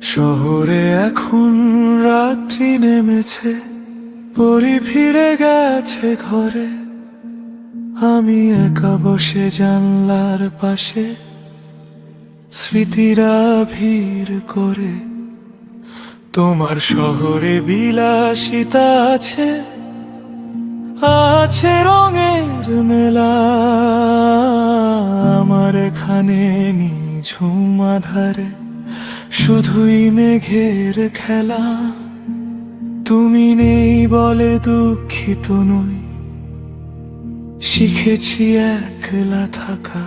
শহরে এখন রাত্রি নেমেছে, পরি ফিরে গেছে ঘরে। আমি একা বসে জানলার পাশে, স্মৃতিরা ভিড় করে। তোমার শহরে বিলাসিতা আছে, আছে রঙের মেলা। আমার এখানে নিঝুম আধারে শুধুই মেঘের খেলা। তুমি নেই বলে দুঃখিত নই, শিখেছি একলা থাকা।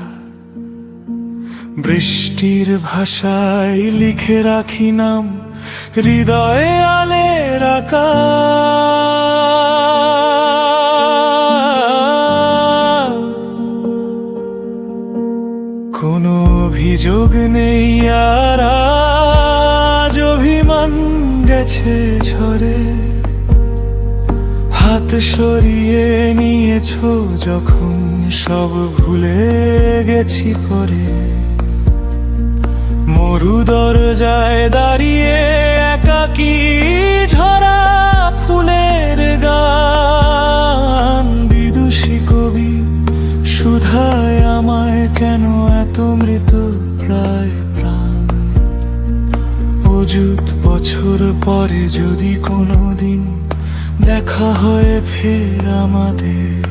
বৃষ্টির ভাষায় লিখে রাখি নাম, হৃদয়ে আলের আঁকা। কোনো অভিযোগ নেই আর আজ অভিমান গেছে ঝরে। হাত সরিয়ে নিয়েছো যখন সব ভুলে গেছি পরে। মরু দরজায় দাঁড়িয়ে একাকী ঝরা ফুলের গান। বিদুষী কবি শুধায় আমায়, কেন এত মৃত প্রায় প্রাণ। অযুত বছর পরে যদি কোনোদিন দেখা হয় ফের আমাদের,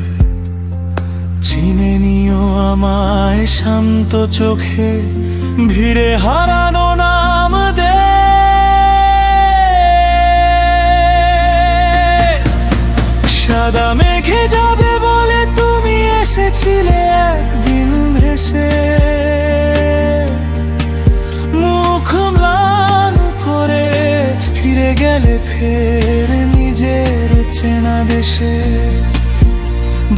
চিনে নিও আমায় শান্ত চোখে, ভিড়ে হারানো নাম দে। সাদা মেঘে যাবে বলে তুমি এসেছিলে একদিন ভেসে। মুখ ম্লান করে ফিরে গেলে ফের নিজের চেনা দেশে।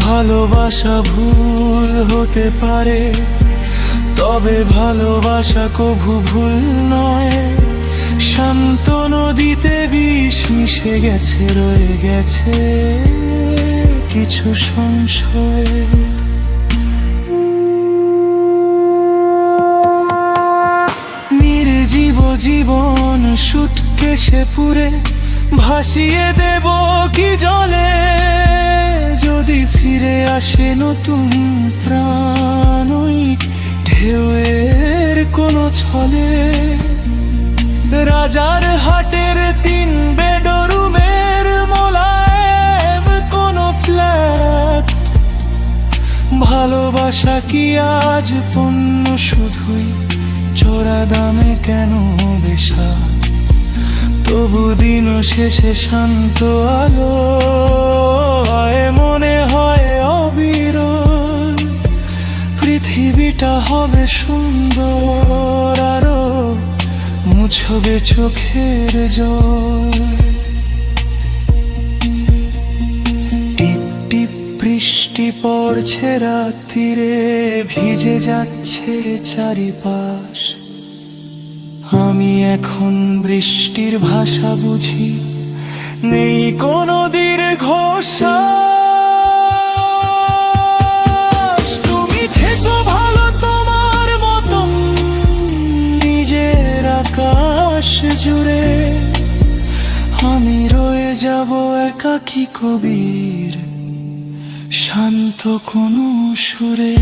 ভালোবাসা ভুল হতে পারে, তবে ভালোবাসা কভু ভুল নয়। শান্ত নদীতে বিষ মিশে গেছে, রয়ে গেছে কিছু সংশয়। নির্জীব জীবন সুটকেশে পুরে ভাসিয়ে দেব কি জলে। যদি ফিরে আসে নতুন প্রাণ ওই ঢেউয়ের কোনো ছলে। রাজার হাটের 3 বেডরুমের মোলায়েম কোনো ফ্ল্যাট। ভালোবাসা কি আজ পণ্য শুধুই, চড়া দামে কেন বেশা। তবু দিন শেষে শান্ত আলো আয়, মনে হয় অবিরল। পৃথিবীটা হবে সুন্দর, আরো মুছবে চোখের জল। টিপ টিপ বৃষ্টি পড়ছে রাত্রিরে, ভিজে যাচ্ছে চারিপাশ। আমি এখন বৃষ্টির ভাষা বুঝি, নেই কোনো দীর্ঘশ্বাস। তুমি থেকো ভালো তোমার মতন নিজের আকাশ জুড়ে। আমি রয়ে যাব একাকী কবির শান্ত কোনো সুরে।